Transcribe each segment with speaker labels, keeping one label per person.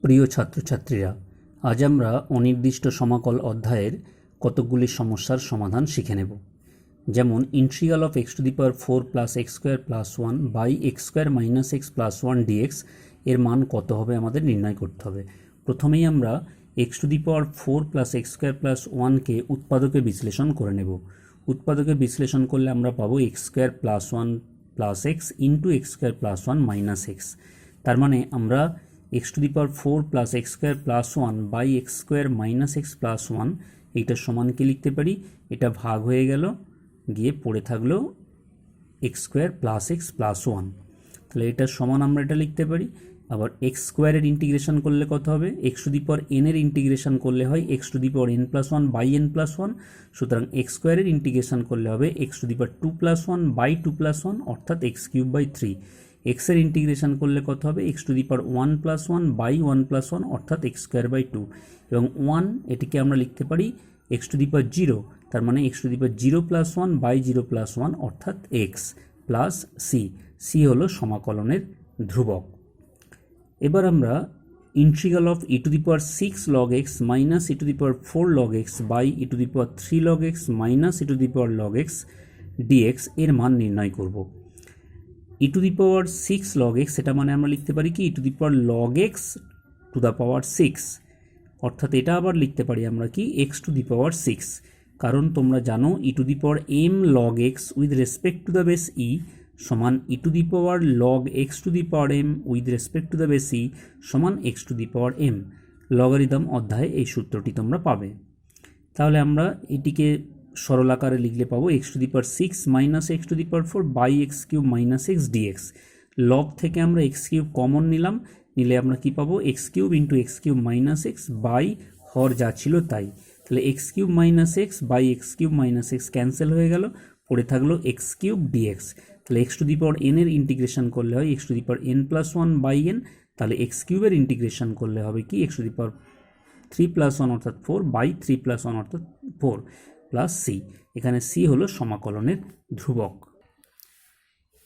Speaker 1: প্রিয় ছাত্রছাত্রীরা, আজ আমরা অনির্দিষ্ট সমাকল অধ্যায়ের কতকগুলি সমস্যার সমাধান শিখে নেব। যেমন integral of x to the power 4 plus x square plus 1 by x square minus x plus 1 dx এর মান কত হবে আমাদের নির্ণয় করতে হবে। প্রথমেই আমরা x to the power 4 plus x square plus 1কে উৎপাদকে বিশ্লেষণ করে নেব। উৎপাদকে বিশ্লেষণ করলে আমরা পাবো x square plus 1 plus x into x square plus 1 minus x. তার মানে আমরা x to the power 4 plus x square plus 1 by x square minus x plus 1 এইটার সমানকে লিখতে পারি। এটা ভাগ হয়ে গেল, গিয়ে পড়ে থাকলো x square plus x plus 1। তাহলে এটার সমান আমরা এটা লিখতে পারি। আবার এক্স স্কোয়ারের ইন্টিগ্রেশন করলে কত হবে? X to the power n এর ইন্টিগ্রেশন করলে হয় x to the power n plus 1 by n plus 1। সুতরাং এক্স স্কোয়ারের ইন্টিগ্রেশন করলে হবে x to the power 2 plus 1 by 2 plus 1 অর্থাৎ এক্স কিউব বাই 3। এক্সের ইন্টিগ্রেশন করলে কত হবে? X to the power 1 plus 1 by 1 plus 1 অর্থাৎ এক্স স্কোয়ার বাই 2। এবং 1 এটিকে আমরা লিখতে পারি এক্স টু দি পাওয়ার 0, তার মানে x to the power 0 plus 1 by 0 plus 1 অর্থাৎ এক্স প্লাস সি। সি হলো সমাকলনের ধ্রুবক। এবার আমরা integral of e to the power 6 log x minus e to the power 4 log x by e to the power 3 log x minus e to the power log x dx এর মান নির্ণয় করব। E to the power 6 log x, এটা মানে আমরা লিখতে পারি কি e to the power log x to the power 6, অর্থাৎ এটা আবার লিখতে পারি আমরা কি এক্স টু দি পাওয়ার 6। কারণ তোমরা জানো e to the power m log x with respect to the base e সমান e to the power log x to the power m with respect to the base e সমান x to the power m. Logarithm অধ্যায়ে এই সূত্রটি তোমরা পাবে। তাহলে আমরা এটিকে সরল আকারে লিখলে পাবো x to the power 6 minus x to the power 4 by x cube minus x dx. Log থেকে আমরা এক্স কিউব কমন নিলাম, নিলে আমরা কি পাবো? X cube into x cube minus x by হর যা ছিল তাই। তাহলে x cube minus x by x cube minus x cancel হয়ে গেল, পড়ে থাকলো এক্স কিউব ডিএক্স। তাহলে x to the power n এর ইন্টিগ্রেশন করলে হয় x to the power n plus 1 by n. তাহলে এক্স কিউবের ইন্টিগ্রেশন করলে হবে কি x to the power 3 plus 1 অর্থাৎ 4 বাই 3 প্লাস 1 অর্থাৎ 4 প্লাস সি। এখানে সি হলো সমাকলনের ধ্রুবক।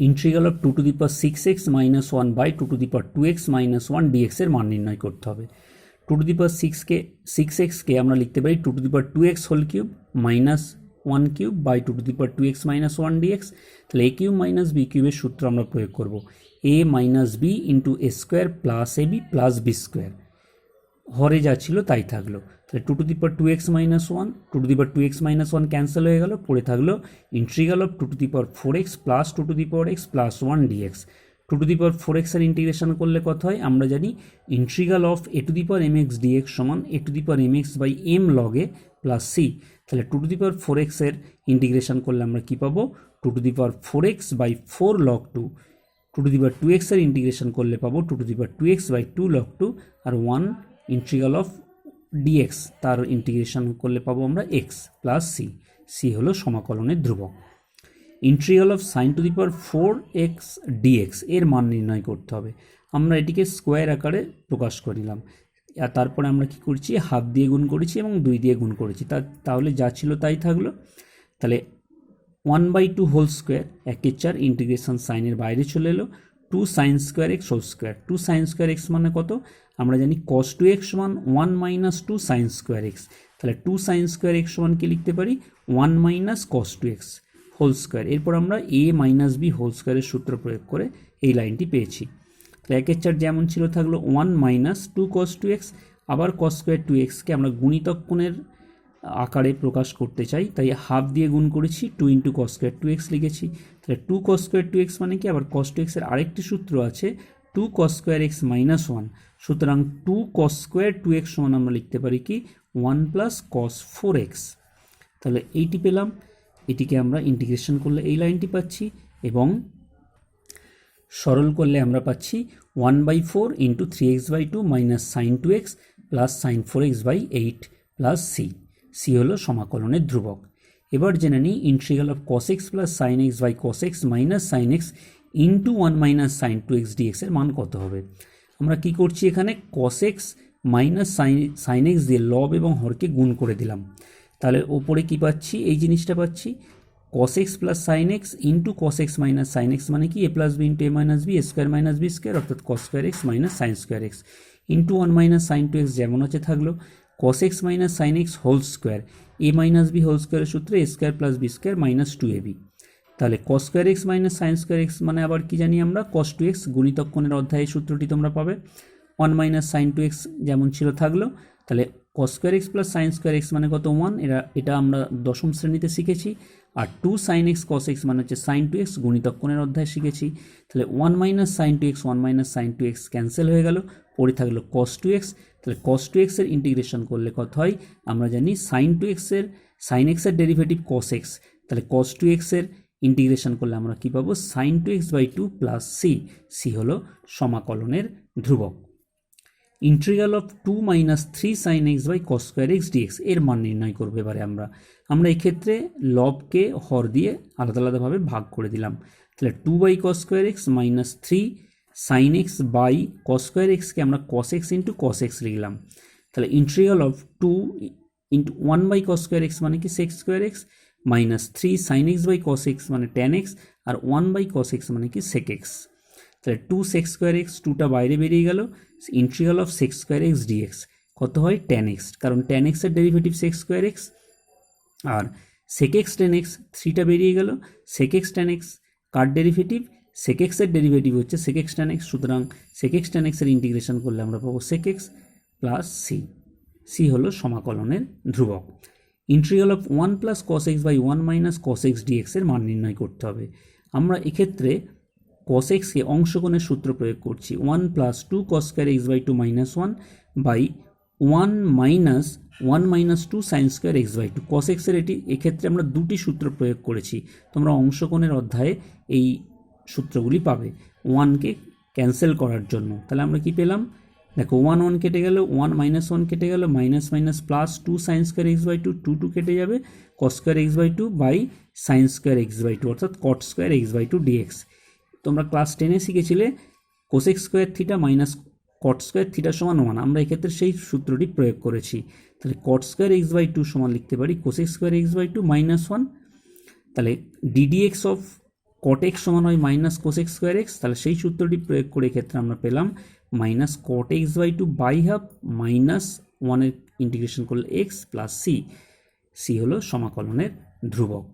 Speaker 1: Integral of 2 to the power 6x minus 1 by 2 to the power 2x minus 1 dx এর মান নির্ণয় করতে হবে। 2 টু দি পাওয়ার 6x কে আমরা লিখতে পারি 2 to the power 2x whole cube minus 1 cube by 2 to the power 2x minus 1 dx. তাহলে A cube minus B কিউবের সূত্র আমরা প্রয়োগ করব, A minus B into A square plus A B plus B square. হরে যা ছিল তাই থাকলো। তাহলে 2 to the power 2x minus 1, 2 to the power 2x minus 1 cancel হয়ে গেল, পড়ে থাকলো integral of 2 to the power 4x plus 2 to the power x plus 1 dx. 2 to the power 4x এর ইন্টিগ্রেশন করলে কত হয়? আমরা জানি integral of a to the power mx dx সমান a to the power mx by m log a plus c। তাহলে 2 to the power 4x এর integration করলে আমরা কি পাবো? 2 to the power 4x by 4 log 2। 2 to the power 2x এর integration করলে পাবো 2 to the power 2x by 2 log 2 আর 1 ইন্টিগ্রাল অফ dx, তার ইন্টিগ্রেশন করলে পাবো আমরা x প্লাস c। c হলো সমাকলনের ধ্রুবক। Integral of sign two the power 4x dx এর মান নির্ণয় করতে হবে। আমরা এটিকে স্কোয়ার আকারে প্রকাশ করে নিলাম, আর তারপরে আমরা কি করছি? হাফ দিয়ে গুণ করেছি এবং 2 দিয়ে গুণ করেছি, তাহলে যা ছিল তাই থাকলো। তাহলে 1/2 হোল স্কোয়ার 1/4 ইন্টিগ্রেশন সাইনের বাইরে চলে এলো, 2 sine square x whole square. 2 sine square x মানে কত? আমরা জানি cos 2x সমান 1 মাইনাস 2 সাইন স্কোয়ার এক্স। তাহলে 2 সাইন স্কোয়ার এক্স সমান কি লিখতে পারি? 1 minus cos 2x whole square. এরপর আমরা a মাইনাস বি হোল স্কোয়ারের সূত্র প্রয়োগ করে এই লাইনটি পেয়েছি। তাহলে 1/4 যেমন ছিল থাকলো 1 মাইনাস 2 cos 2x। আবার cos স্কোয়ার 2xকে আমরা গুণিতক কোণের আকারে প্রকাশ করতে চাই, তাই হাফ দিয়ে গুণ করেছি, 2 ইন্টু cos স্কোয়ার 2x লিখেছি। তাহলে 2 cos স্কোয়ার 2x মানে কি? আবার cos 2x এর আরেকটি সূত্র আছে 2 cos স্কোয়ার x মাইনাস 1। সুতরাং 2 cos স্কোয়ার 2x সমান আমরা লিখতে পারি কি 1 প্লাস cos 4x। তাহলে এইটি পেলাম, এটিকে আমরা ইন্টিগ্রেশন করলে এই লাইনটি পাচ্ছি এবং সরল করলে আমরা পাচ্ছি 1/4 into 3x/2 minus sine 2x plus sine 4x/8 plus c। c হলো সমাকলনের ধ্রুবক। এবার জেনে নিই integral of cos x plus sine x by cos x minus sine x into 1 minus sine 2x dx এর মান কত হবে? আমরা কি করছি? এখানে cos x minus sine x দিয়ে লব এবং হরকে গুণ করে দিলাম। তাহলে ওপরে কি পাচ্ছি? এই জিনিসটা পাচ্ছি cos x plus sine x into cos x minus sine x মানে কি a plus b into a minus b, square minus b square অর্থাৎ cos square x minus sine square x into 1 minus sine two x যেমন আছে থাকলো, cos x minus sine x whole square, a minus b whole স্কোয়ারের সূত্রে a square plus B square minus 2ab। তাহলে cos square x minus sine square x মানে আবার কি জানি আমরা, কস টু এক্স, গুণিতক কোণের অধ্যায়ের সূত্রটি তোমরা পাবে। 1 মাইনাস সাইন টু এক্স যেমন ছিল থাকলো, তাহলে cos square x plus sign square x মানে কত 1, এটা আমরা দশম শ্রেণীতে শিখেছি। আর 2 সাইন এক্স কস এক্স মানে হচ্ছে সাইন টু এক্স, গুণিতক কোণের অধ্যায় শিখেছি। তাহলে 1 minus sine two x 1 minus sine two x cancel হয়ে গেল, পড়ে থাকলো কস টু এক্স। তাহলে কস টু এক্সের ইন্টিগ্রেশন করলে কত হয়, আমরা জানি সাইন টু এক্সের সাইন এক্সের ডেরিভেটিভ কস এক্স, তাহলে কস টু এক্সের ইন্টিগ্রেশন করলে আমরা কি পাবো, sine two x by 2 plus C, C হলো সমাকলনের ধ্রুবক। Integral of 2 minus 3 sine x by cos square x dx এর মান নির্ণয় করবো এবারে আমরা এক্ষেত্রে লবকে হর দিয়ে আলাদা আলাদাভাবে ভাগ করে দিলাম। তাহলে 2 by cos square x minus 3 sine x by cos square এক্সকে আমরা cos x into cos x লিখলাম। তাহলে integral of 2 into 1 by cos square x মানে কি sec square x, minus 3 sine x by cos x মানে tan x, আর 1 by cos x মানে কি সেক এক্স। তাহলে 2 সেক স্কোয়ার এক্স, 2টা বাইরে বেরিয়ে গেল, integral of sec square x dx কত হয় ট্যান এক্স, কারণ ট্যান এক্সের ডেরিভেটিভ সেক স্কোয়ার এক্স, আর সেক এক্স ট্যান এক্স 3টা বেরিয়ে গেল, সেক এক্স ট্যান এক্স কার ডেরিভেটিভ, সেক এক্সের ডেরিভেটিভ হচ্ছে সেক এক্স ট্যান এক্স, সুতরাং সেক এক্স ট্যান এক্সের ইন্টিগ্রেশন করলে আমরা পাবো sec x plus C, C হলো সমাকলনের ধ্রুবক। Integral of 1 plus cos x by 1 minus cos x dx এর মান নির্ণয় করতে হবে। আমরা এক্ষেত্রে কস এক্সকে অংশকোণের সূত্র প্রয়োগ করছি, 1 plus 2 cos square x by 2 minus 1 by 1 minus 2 sine square x by 2। Cos এক্সের এক্ষেত্রে আমরা দুটি সূত্র প্রয়োগ করেছি, তোমরা অংশকোণের অধ্যায়ে এই সূত্রগুলি পাবে 1কে ক্যান্সেল করার জন্য। তাহলে আমরা কি পেলাম, দেখো 1 1 কেটে গেল, 1 মাইনাস 1 কেটে গেল, minus minus plus 2 sine square x by 2, 2 2 কেটে যাবে, cos square x by 2 by sine square x by 2 অর্থাৎ cot square x by 2 dx. তোমরা ক্লাস 10-এ শিখেছিলে cosec square theta minus cot square theta সমান 1, আমরা এক্ষেত্রে সেই সূত্রটি প্রয়োগ করেছি। তাহলে কট স্কোয়ার এক্স বাই 2 সমান লিখতে পারি cosec square x by 2 minus 1, তাহলে ডিডিএক্স অফ কট এক্স সমান হয় মাইনাস কোসেক স্কোয়ার এক্স, তাহলে সেই সূত্রটি প্রয়োগ করে এক্ষেত্রে আমরা পেলাম minus cot x by 2 by half minus 1-এর ইন্টিগ্রেশন করলে এক্স প্লাস সি, সি হলো সমাকলনের ধ্রুবক।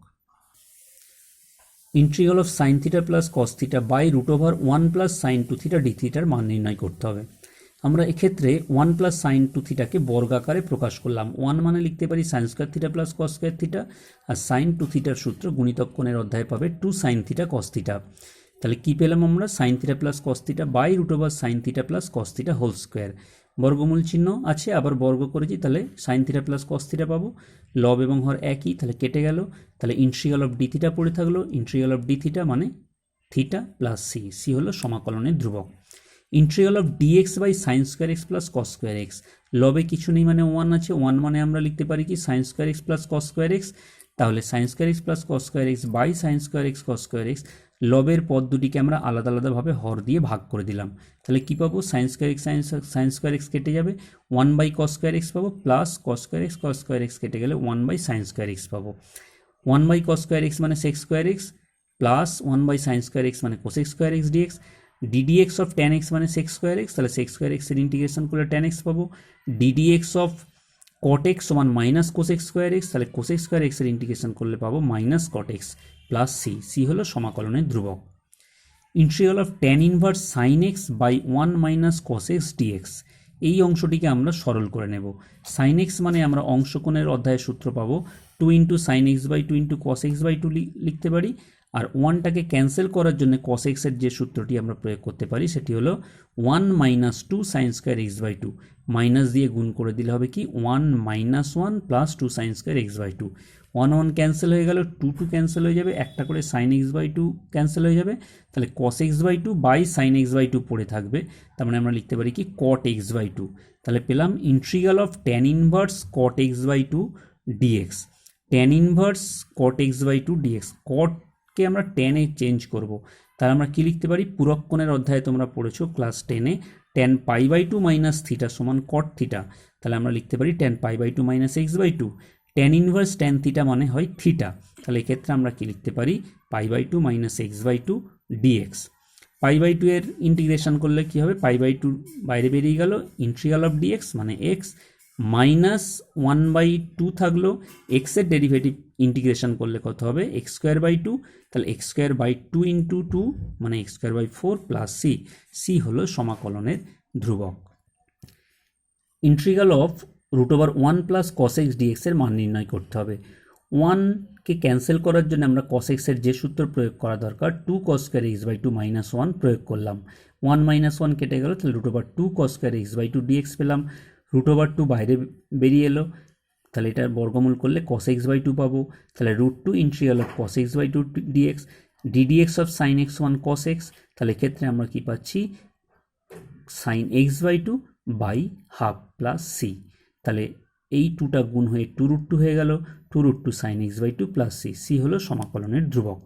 Speaker 1: Integral of sine theta plus cos theta by root over 1 plus sine 2 theta d থিটার মান নির্ণয় করতে হবে। আমরা এক্ষেত্রে 1 প্লাস সাইন 2 থিটাকে বর্গাকারে প্রকাশ করলাম, 1 মানে লিখতে পারি sine square theta plus cos square theta, আর সাইন 2 থিটার সূত্র গুণিতক কোণের অধ্যায় পাবে 2 সাইন থিটা কস থিটা। তাহলে কি পেলাম আমরা, sine theta plus cos theta by root over sine theta plus cos theta whole square, বর্গমূল চিহ্ন আছে আবার বর্গ করেছি, তাহলে sine theta plus cos theta পাবো, লব এবং হর একই, তাহলে কেটে গেল, তাহলে ইন্টিগ্রাল অফ ডি থিটা পড়ে থাকলো, ইন্টিগ্রাল অফ ডি থিটা মানে থিটা প্লাস সি, সি হলো সমাকলনের ধ্রুবক। Integral of dx by sine square x plus cos square x, লবে কিছু নেই মানে 1 আছে, 1 মানে আমরা লিখতে পারি কি sine square x plus cos square x, তাহলে sine square x plus cos square x by sine square x cos square x, লবের পদ দুটিকে আমরা আলাদা আলাদাভাবে হর দিয়ে ভাগ করে দিলাম, তাহলে কি পাবো sign square x sign square x কেটে যাবে, 1 বাই কস স্কোয়ার এক্স পাবো প্লাস কস স্কোয়ার এক্স কেটে গেলে 1 বাই সাইন স্কোয়ার এক্স পাবো, 1 বাই কস স্কোয়ার এক্স মানে sec square x plus 1 by sine square x মানে cosec square x dx, d dx of tan x মানে sec square x, তাহলে sec square এক্সের integration করলে tan x পাবো, d dx of cot x সমান minus cosec square x, তাহলে cosec square এক্সের integration করলে পাবো minus cot x plus C, C হলো সমাকলনের ধ্রুবক। Integral of tan inverse sine x by 1 minus cos x dx, এই অংশটিকে আমরা সরল করে নেব। সাইন এক্স মানে আমরা অংশকোণের অধ্যায়ের সূত্র পাবো 2 into sine x by 2 into cos x by 2 লিখতে পারি, আর 1টাকে ক্যান্সেল করার জন্য কস এক্সের যে সূত্রটি আমরা প্রয়োগ করতে পারি সেটি হলো 1 minus 2 sine square x by 2, minus দিয়ে গুণ করে দিলে হবে কি 1 minus 1 plus 2 sine square x by 2, 1 1 cancel হয়ে গেল, 2 2 ক্যান্সেল হয়ে যাবে, একটা করে সাইন এক্স বাই 2 ক্যান্সেল হয়ে যাবে, তাহলে cos x by 2 by sine x by 2 পড়ে থাকবে, তার মানে আমরা লিখতে পারি কি কট এক্স বাই 2, তাহলে পেলাম integral of tan inverse cot x by 2 dx, tan inverse cot x by 2 dx, কটকে আমরা ট্যানে চেঞ্জ করব, তাহলে আমরা কি লিখতে পারি, পূরক কোণের অধ্যায়ে তোমরা পড়েছো ক্লাস 10-এ tan pi by 2 minus theta সমান কট থিটা, তাহলে আমরা লিখতে পারি tan pi by 2 minus x by 2, tan inverse tan theta মানে হয় থিটা, তাহলে এক্ষেত্রে আমরা কি লিখতে পারি pi by 2 minus x by 2 dx, π/2 এর ইন্টিগ্রেশন করলে কি হবে, π/2 বাইরে বেরিয়ে গেল, ইন্টিগ্রাল অফ ডিএক্স মানে এক্স মাইনাস 1/2 থাকলো, এক্সের ডেরিভেটিভ ইন্টিগ্রেশন করলে কত হবে x²/2, তাহলে x²/2 ইন্টু 2 মানে x²/4 প্লাস সি হলো সমাকলনের ধ্রুবক। Integral of √1 plus cos x dx এর মান নির্ণয় করতে হবে। 1কে ক্যান্সেল করার জন্য আমরা cos x এর যে সূত্র প্রয়োগ করা দরকার 2 cos² x/2 মাইনাস 1 প্রয়োগ করলাম, 1 মাইনাস 1 কেটে গেল, তাহলে √2 cos² x/2 dx পেলাম, √2 বাইরে বেরিয়ে এলো, তাহলে এটার বর্গমূল করলে cos x/2 পাবো, তাহলে √2 integral of cos x/2 dx ddx of sin x1 cos x, তাহলে এক্ষেত্রে আমরা কি পাচ্ছি sin x/2 by half plus c, তাহলে এই 2টা গুণ হয়ে 2√2 হয়ে গেল, 2√2 sin x/2 প্লাস সি হলো সমাকলনের ধ্রুবক।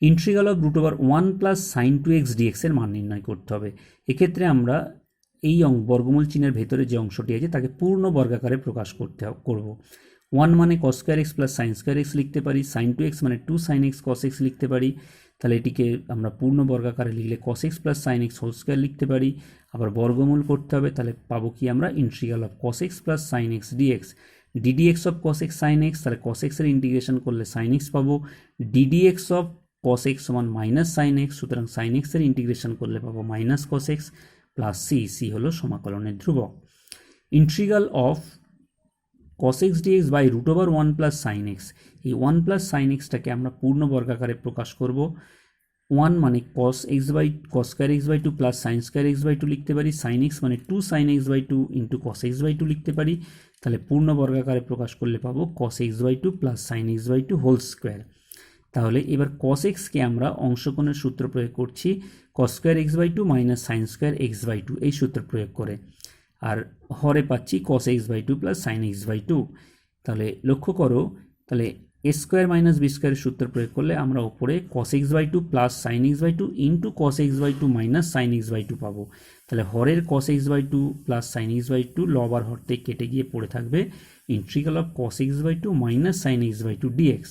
Speaker 1: Integral of √1 plus sin 2x dx এর মান নির্ণয় করতে হবে। এক্ষেত্রে আমরা এই বর্গমূল চিহ্নের ভেতরে যে অংশটি আছে তাকে পূর্ণ বর্গাকারে প্রকাশ করব। 1 মানে cos² x plus sin² x লিখতে পারি, sin 2x মানে 2 sin x cos x লিখতে পারি, তাহলে এটিকে আমরা পূর্ণ বর্গাকারে লিখলে cos x plus sin x whole square লিখতে পারি, আবার বর্গমূল করতে হবে, তাহলে পাবো কি আমরা integral of cos x plus sin x dx ddx of cos x sin x, তাহলে cos x এর ইন্টিগ্রেশন করলে sin x পাবো, ddx অফ cos x সমান মাইনাস sin x, সুতরাং sin x এর ইন্টিগ্রেশন করলে পাবো minus cos x plus c হলো সমাকলনের ধ্রুবক। Integral of cos x dx by √1 plus sin x, এই 1 প্লাস sin x টাকে আমরা পূর্ণ বর্গাকারে প্রকাশ করব। 1 মানে cos² x/2 plus sin² x/2 লিখতে পারি, sin x মানে 2 sin x/2 into cos x/2 লিখতে পারি, তাহলে পূর্ণ বর্গাকারে প্রকাশ করলে পাবো cos x/2 plus sin x/2 whole square. তাহলে এবার cos x কে আমরা অংশকোণের সূত্র প্রয়োগ করছি cos² x/2 minus sin² x/2 এই সূত্র প্রয়োগ করে, আর হরে পাচ্ছি cos x/2 plus sin x/2। তাহলে লক্ষ্য করো, তাহলে a² মাইনাস b² এর সূত্র প্রয়োগ করলে আমরা ওপরে cos x/2 plus sin x/2 into cos x/2 minus sin x/2 পাবো, তাহলে হরের cos x/2 plus sin x/2 লব আর হর থেকে কেটে গিয়ে পড়ে থাকবে integral of cos x/2 minus sin x/2 dx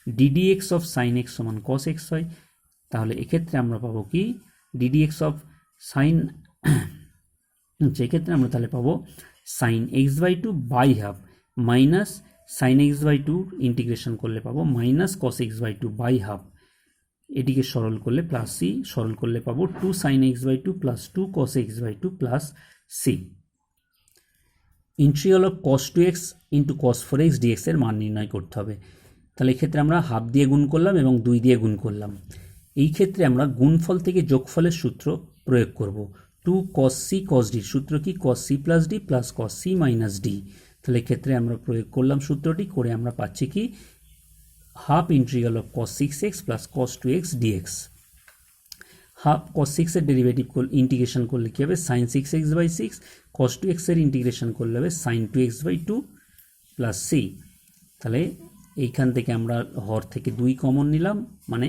Speaker 1: ddx of sin x সমান cos x হয়, তাহলে এক্ষেত্রে আমরা পাবো কি ddx অফ sin সেক্ষেত্রে আমরা তাহলে পাবো sin x/2 by half minus sin x/2 integration করলে পাবো minus cos x/2 by half, এটিকে সরল করলে প্লাস সি, সরল করলে পাবো 2 sin x/2 plus 2 cos x/2 plus c. Integral of cos 2x into cos 4x dx এর মান নির্ণয় করতে হবে। তাহলে এক্ষেত্রে আমরা হাফ দিয়ে গুণ করলাম এবং 2 দিয়ে গুণ করলাম, এই ক্ষেত্রে আমরা গুণফল থেকে যোগফলের সূত্র প্রয়োগ করব। 2 cos c cos d সূত্র কি cos c plus d plus cos c minus d, তাহলে এক্ষেত্রে আমরা প্রয়োগ করলাম সূত্রটি, করে আমরা পাচ্ছি কি half integral of cos 6x plus cos 2x dx। Half cos 6 এর ডেরিভেটিভ ইন্টিগ্রেশন করলে কি হবে sin 6x by 6, cos 2x এর ইন্টিগ্রেশন করলে হবে sin 2x by 2 plus c, তাহলে এইখান থেকে আমরা হর থেকে 2 কমন নিলাম, মানে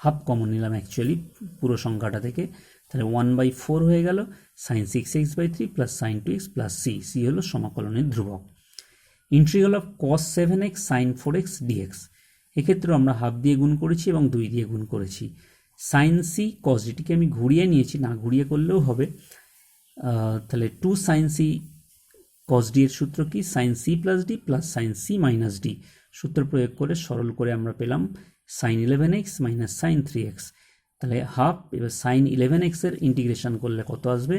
Speaker 1: হাফ কমন নিলাম অ্যাকচুয়ালি পুরো সংখ্যাটা থেকে, তাহলে 1/4 হয়ে গেল sin 6x by 3 plus sin 2x plus c হলো সমাকলনের ধ্রুবক। Integral of cos 7x sin 4x dx, এক্ষেত্রে আমরা হাফ দিয়ে গুণ করেছি এবং 2 দিয়ে গুণ করেছি, sin c cos d টিকে আমি ঘুরিয়ে নিয়েছি, না ঘুরিয়ে করলেও হবে, তাহলে 2 sin c cos d এর সূত্র কি sin c plus d plus sin c minus d, সূত্র প্রয়োগ করে সরল করে আমরা পেলাম sin 11x minus sin 3x, তাহলে হাফ, এবার sin 11x এর ইন্টিগ্রেশন করলে কত আসবে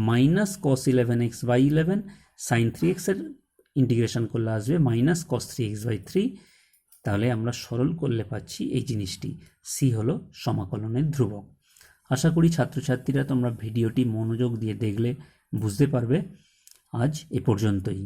Speaker 1: minus cos 11x by 11, sin 3x এর ইন্টিগ্রেশন করলে আসবে মাইনাস cos 3x বাই 3, তাহলে আমরা সরল করলে পাচ্ছি এই জিনিসটি, সি হলো সমাকলনের ধ্রুবক। আশা করি ছাত্রছাত্রীরা তোমরা ভিডিওটি মনোযোগ দিয়ে দেখলে বুঝতে পারবে। আজ এ পর্যন্তই।